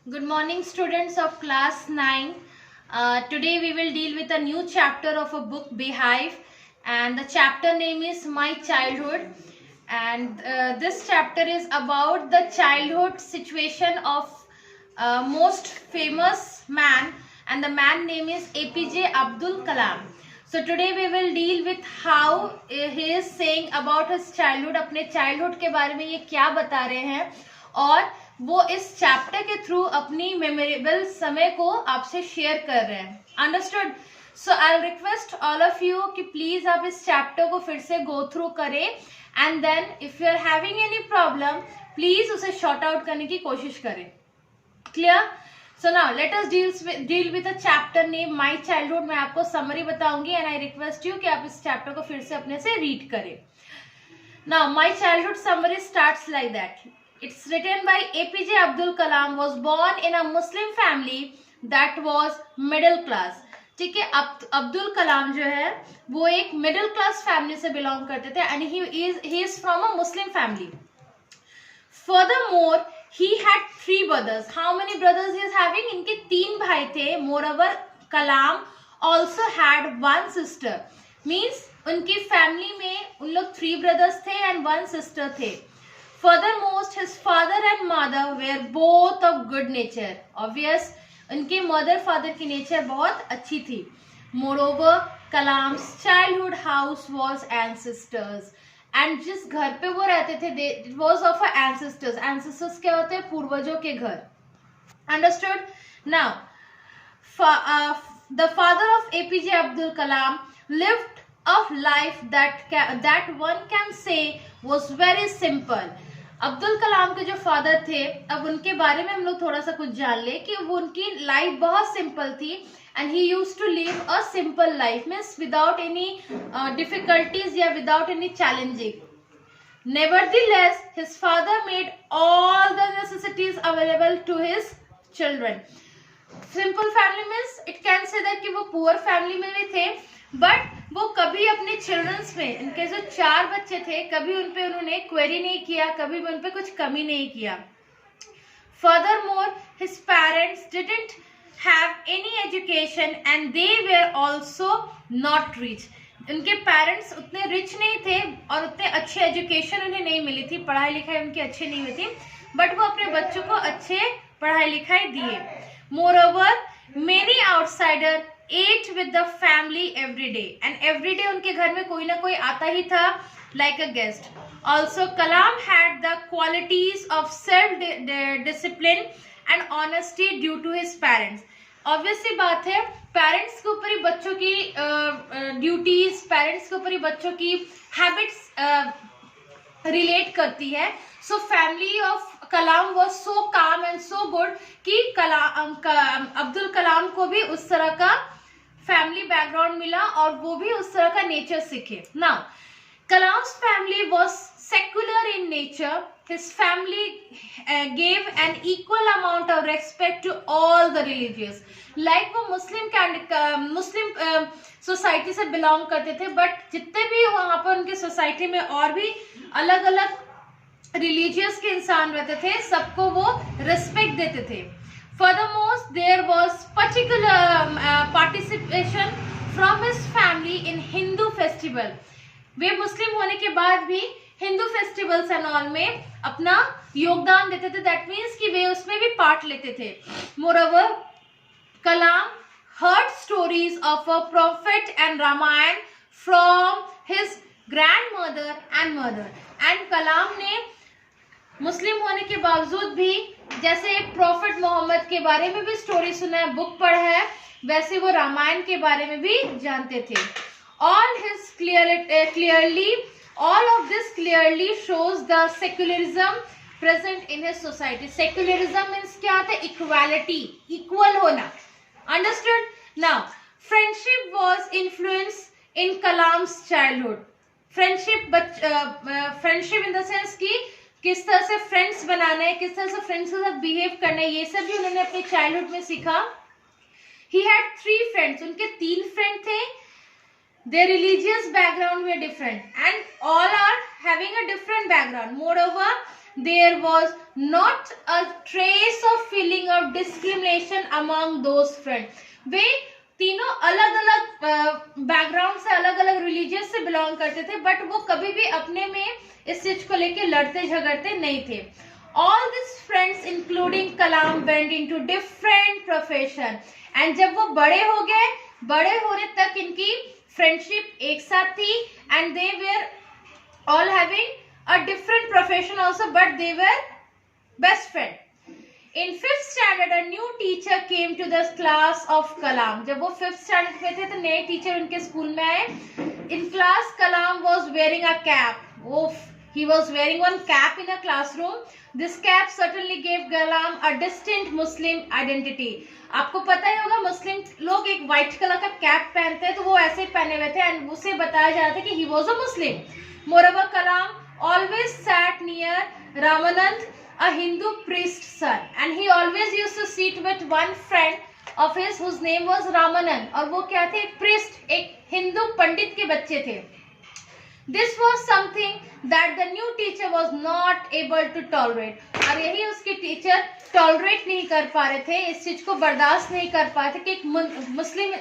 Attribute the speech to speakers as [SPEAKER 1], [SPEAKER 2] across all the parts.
[SPEAKER 1] Good morning, students of class 9. Today we will deal with a new chapter of a book, Beehive, and the chapter name is My Childhood. And this chapter is about the childhood situation of most famous man, and the man name is APJ Abdul Kalam. So today we will deal with how he is saying about his childhood. अपने childhood के बारे में ये क्या बता रहे हैं और वो इस चैप्टर के थ्रू अपनी मेमोरेबल समय को आपसे शेयर कर रहे हैं. Understood? So I request all of you कि प्लीज आप इस चैप्टर को फिर से गो थ्रू करें and then if you are having any problem please उसे शॉर्ट आउट करने की कोशिश करें. Clear? So now let us deal with a chapter name my childhood. मैं आपको समरी बताऊंगी एंड आई रिक्वेस्ट यू कि आप इस चैप्टर को फिर से अपने से रीड करें. Now my childhood summary starts like that. It's written by APJ Abdul Kalam was born in a Muslim family that was middle class. ठीक है, अब्दुल कलाम जो है वो एक मिडिल क्लास फैमिली से बिलोंग करते थे and he is from a Muslim family. Furthermore, he had 3 brothers. How many brothers he is having? इनके 3 भाई थे. Moreover, Kalam also had 1 sister. Means उनकी फैमिली में उन लोग 3 brothers थे and 1 sister थे. Furthermost, his father and mother were both of good nature. Obvious, उनके mother father की nature बहुत अच्छी थी. Moreover, Kalam's childhood house was ancestors. And जिस घर पे वो रहते थे, it was of ancestors. Ancestors क्या होते हैं? पूर्वजों के घर. Understood? Now, the father of APJ Abdul Kalam lived a life that one can say was very simple. Abdul Kalam के जो फादर थे, अब उनके बारे में हम लोग थोड़ा सा कुछ जान ले कि वो उनकी लाइफ बहुत सिंपल थी and he used to live a simple life means without any difficulties या without any challenging. Nevertheless his father made all the necessities available to his children. Simple family means it can say that कि वो poor family में भी थे but वो कभी अपने children's में, इनके जो 4 बच्चे थे, कभी उन पे उन्होंने क्वेरी नहीं किया, कभी उन पे कुछ कमी नहीं किया. Furthermore, his parents didn't have any education and they were also not rich. उनके पेरेंट्स उतने रिच नहीं थे और उतने अच्छे एजुकेशन उन्हें नहीं मिली थी, पढ़ाई लिखाई उनकी अच्छी नहीं हुई थी, बट वो अपने बच्चों को अच्छे पढ़ाई लिखाई दिए. Moreover, many outsider ate with the family every day and every day उनके घर में कोई ना कोई आता ही था like a guest. Also, Kalam had the qualities of self-discipline and honesty due to his parents. Obviously बात है, पेरेंट्स के ऊपर ही बच्चों की ड्यूटीज, पेरेंट्स के ऊपर ही बच्चों की हैबिट्स रिलेट करती है. So family of Kalam was so काम एंड सो गुड कि अब्दुल कलाम को भी उस तरह का फैमिली बैकग्राउंड मिला और वो भी उस तरह का नेचर सीखे. Now Kalam's family was secular in nature. His family gave an equal amount of respect to all the religious. Like वो मुस्लिम सोसाइटी से बिलोंग करते थे बट जितने भी वहाँ पर उनके सोसाइटी में और भी अलग अलग रिलीजियस के इंसान रहते थे, सबको वो रिस्पेक्ट देते थे. Furthermore, there was particular participation from his family in Hindu festival. वे मुस्लिम होने के बाद भी हिंदू फेस्टिवल्स एंड ऑल में अपना योगदान देते थे. दैट मीन्स कि वे उसमें भी पार्ट लेते थे. Moreover, Kalam heard stories of a prophet and Ramayan from his grandmother and mother. And कलाम ने मुस्लिम होने के बावजूद भी जैसे प्रॉफिट मोहम्मद के बारे में भी स्टोरी सुना है, बुक पढ़ा है, वैसे वो रामायण के बारे में भी जानते थे. All of this clearly shows the secularism present in his society. Secularism means क्या होता है? Equality, equal होना. Understood? Now, friendship was influenced in Kalam's childhood. Friendship in the sense कि किस तरह से फ्रेंड्स बनाना है, किस तरह से फ्रेंड्स के साथ बिहेव करना है, ये सब भी उन्होंने अपने चाइल्डहुड में सीखा. He had 3 friends. उनके 3 फ्रेंड थे. Their religious background were different and all are having a different background. Moreover, there was not a trace of feeling or of discrimination among those friends. वे तीनों अलग अलग background से, अलग अलग religious से belong करते थे, बट वो कभी भी अपने में इस चीज को लेके लड़ते झगड़ते नहीं थे. All these friends including Kalam went into different profession. And जब वो बड़े हो गए, बड़े होने तक इनकी फ्रेंडशिप एक साथ थी, and they were all having a different profession also, but they were best friend. In 5th standard, a new teacher came to the class of Kalam. जब वो 5th standard में थे तो नए टीचर उनके स्कूल में आए. In class, Kalam was wearing a cap. He was wearing one cap in a classroom. This cap certainly gave Kalam a distinct Muslim identity. आपको पता ही होगा मुस्लिम लोग एक व्हाइट कलर का कैप पहनते हैं, तो वो ऐसे ही पहने हुए थे एंड उसे बताया जा रहा था कि he was a Muslim. Moreover, Kalam always sat near Ramanand, a Hindu priest's son, and he always used to sit with one friend of his whose name was Ramanand. और वो क्या थे? एक priest, एक हिंदू पंडित के बच्चे थे. This was something that the new teacher was not able to tolerate. और यही उसके टीचर टॉलरेट नहीं कर पा रहे थे, इस चीज को बर्दाश्त नहीं कर पा रहे थे कि एक मुस्लिम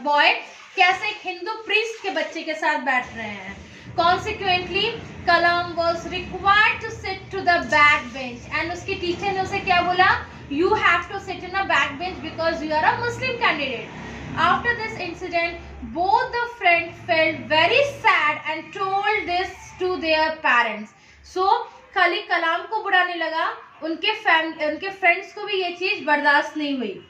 [SPEAKER 1] बॉय कैसे एक हिंदू प्रीस्ट के बच्चे के साथ बैठ रहे हैं. Consequently, Kalam was required to sit to the back bench, and उसके टीचर ने उसे क्या बोला? You have to sit in a back bench because you are a Muslim candidate. After this incident, both the friends felt very sad and told this to their parents. So, खाली कलाम को बुरा नहीं लगा, उनके फ्रेंड्स को भी ये चीज बर्दाश्त नहीं हुई.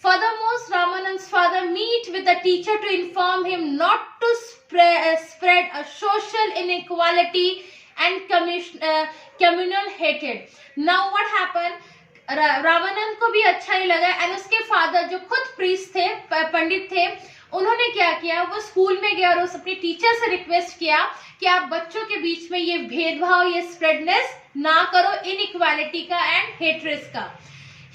[SPEAKER 1] Furthermore, Ramanand's father met with the teacher to inform him not to spread a social inequality and communal hatred. Now what happened? Ramanand को भी अच्छा नहीं लगा एंड उसके फादर जो खुद प्रीस्ट थे, पंडित थे, उन्होंने क्या किया? वो स्कूल में गया और उस अपने टीचर से रिक्वेस्ट किया कि आप बच्चों के बीच में ये भेदभाव, ये स्प्रेडनेस ना करो, इनइक्वालिटी का एंड हेट्रेस का.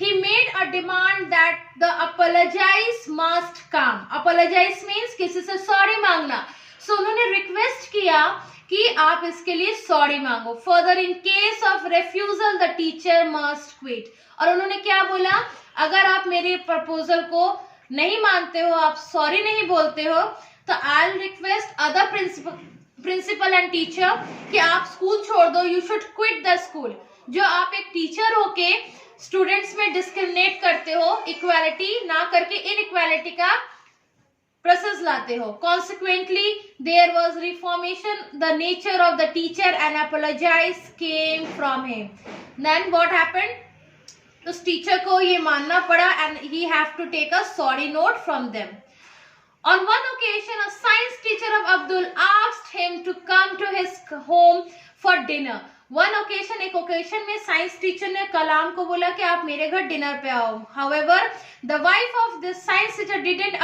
[SPEAKER 1] He made a demand that the apologize must come. Apologize means किसी से सॉरी मांगना. So उन्होंने रिक्वेस्ट किया कि आप इसके लिए सॉरी मांगो. Further, in case of refusal, the teacher must quit. और उन्होंने क्या बोला? अगर आप मेरे प्रपोजल को नहीं मानते हो, आप सॉरी नहीं बोलते हो, तो I'll request other principal and teacher कि आप स्कूल छोड़ दो. You should quit the school. जो आप एक टीचर होके स्टूडेंट्स में डिस्क्रिमिनेट करते हो, इक्वालिटी ना करके इनइक्वालिटी का प्रोसेस लाते हो. Consequently, there was reformation. The nature of the teacher and apologize came from him. Then what happened? उस टीचर को ये मानना पड़ा and he have to take a sorry note from them. On one occasion, a science teacher of Abdul asked him to come to his home for dinner. One occasion, एक occasion में science teacher ने कलाम को बोला कि आप मेरे घर dinner पे आओ. However, the wife of this science teacher didn't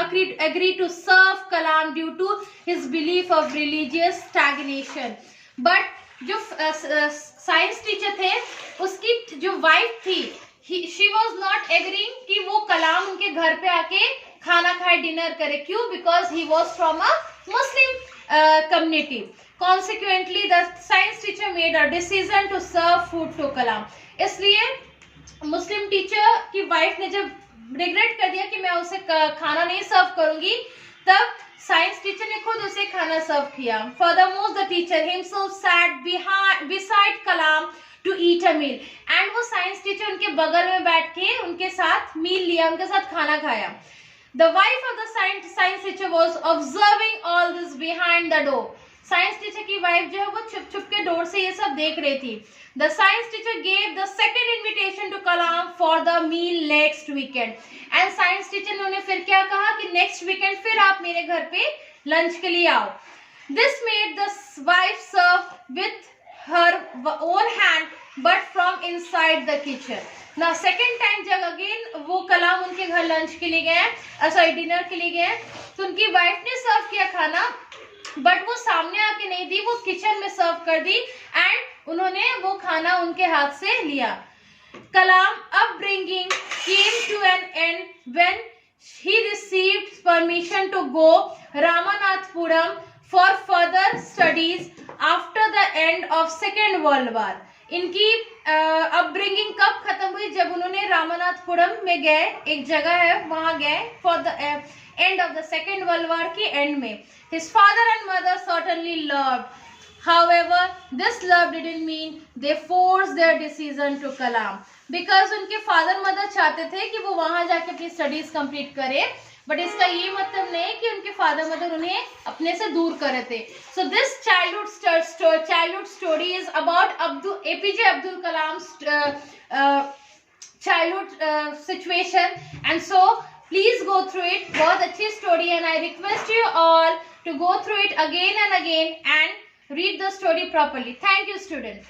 [SPEAKER 1] agree to serve Kalam due to his belief of religious stagnation. But जो साइंस टीचर थे, उसकी जो वाइफ थी, she was not agreeing कि वो कलाम उनके घर पे आके खाना खाए, डिनर करे. क्यों? Because he was from a Muslim community. Consequently, the science teacher made a decision to serve food to Kalam. इसलिए मुस्लिम टीचर की वाइफ ने जब रिग्रेट कर दिया कि मैं उसे खाना नहीं सर्व करूंगी, तब साइंस टीचर ने खुद उसे खाना सर्व किया. Furthermore, the teacher himself sat beside Kalam to eat a meal. And वो साइंस टीचर उनके बगल में बैठ के उनके साथ मील लिया, उनके साथ खाना खाया. The wife of the science teacher was observing all this behind the door. Science teacher की वाइफ जो है वो छुप छुप के डोर से ये सब देख रही थी. The science teacher gave the second invitation to Kalam for the meal next weekend. And science teacher ने उन्हें फिर क्या कहा कि next weekend फिर आप मेरे घर पे लंच के लिए आओ. This made the wife serve with her own hand but from inside the kitchen. Now second time जब again वो कलाम उनके घर लंच के लिए गए, डिनर के लिए गए, तो उनकी वाइफ ने सर्व किया खाना, बट वो सामने आके नहीं दी, वो किचन में सर्व कर दी एंड उन्होंने वो खाना उनके हाथ से लिया. कलाम upbringing came to an end when he received permission to go Ramanathapuram for further studies after the end of Second World War. इनकी अपब्रिंगिंग कब खत्म हुई? जब उन्होंने रामनाथपुरम में गए, एक जगह है वहां गए for the end of the second world war के एंड में. His father and mother certainly loved. However, this love didn't mean they forced their decision to Kalam. Because उनके फादर मदर चाहते थे कि वो वहां जाके अपनी स्टडीज कंप्लीट करे, बट इसका ये मतलब नहीं कि उनके फादर मदर उन्हें अपने से दूर करे थे. So this childhood story is about APJ Abdul Kalam's childhood situation, and so please go through it. बहुत अच्छी story, and I request you all to go through it again and again and read the story properly. Thank you, students.